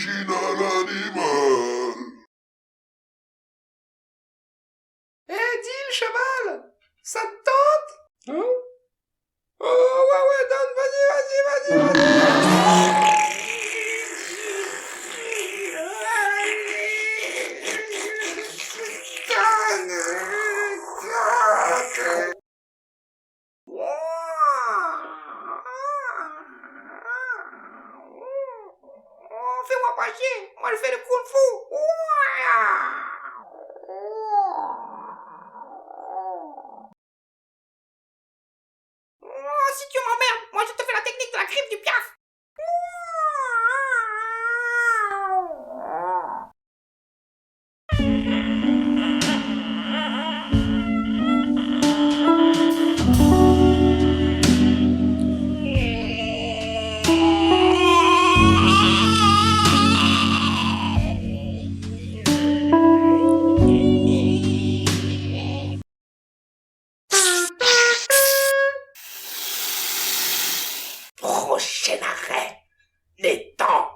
original animal. Dis le cheval, ça te tente? Hein? Oh ouais, donne, vas-y. Fais-moi pas chier, moi je fais le kung fu. Si tu m'emmerdes, moi je te fais la technique de la griffe du piaf. Prochain arrêt, les temps.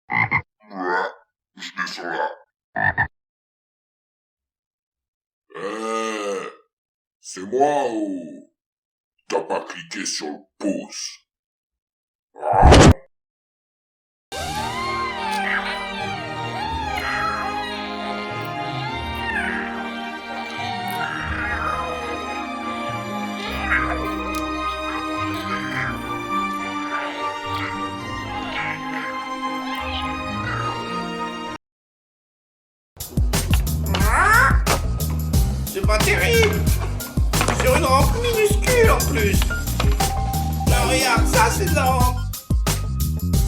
Ouais, je descends là. C'est moi ou t'as pas cliqué sur le pouce? C'est pas terrible. Sur une rampe minuscule en plus. Là regarde, ça c'est de la rampe.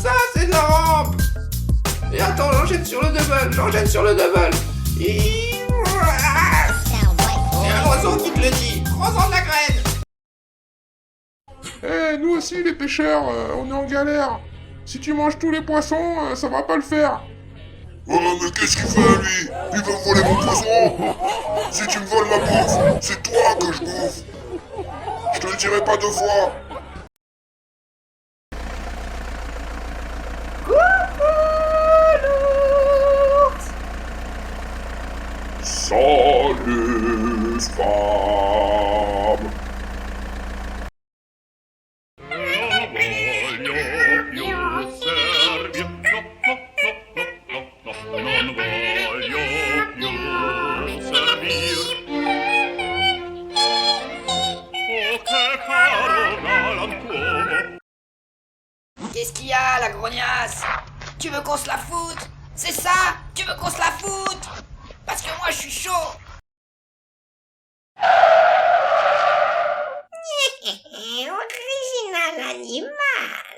Ça c'est de la rampe. Et attends, j'enchaîne sur le double. Et c'est un oiseau qui te le dit. Prends-en de la graine. Nous aussi les pêcheurs, on est en galère. Si tu manges tous les poissons, ça va pas le faire. Oh mais qu'est-ce qu'il fait lui? Il veut me voler mon poisson. Si tu me voles ma bouffe, c'est toi que je bouffe. Je te le dirai pas deux fois. Salut femme. Qu'est-ce qu'il y a, la grognasse? Tu veux qu'on se la foute? C'est ça? Tu veux qu'on se la foute? Parce que moi, je suis chaud. Original animal.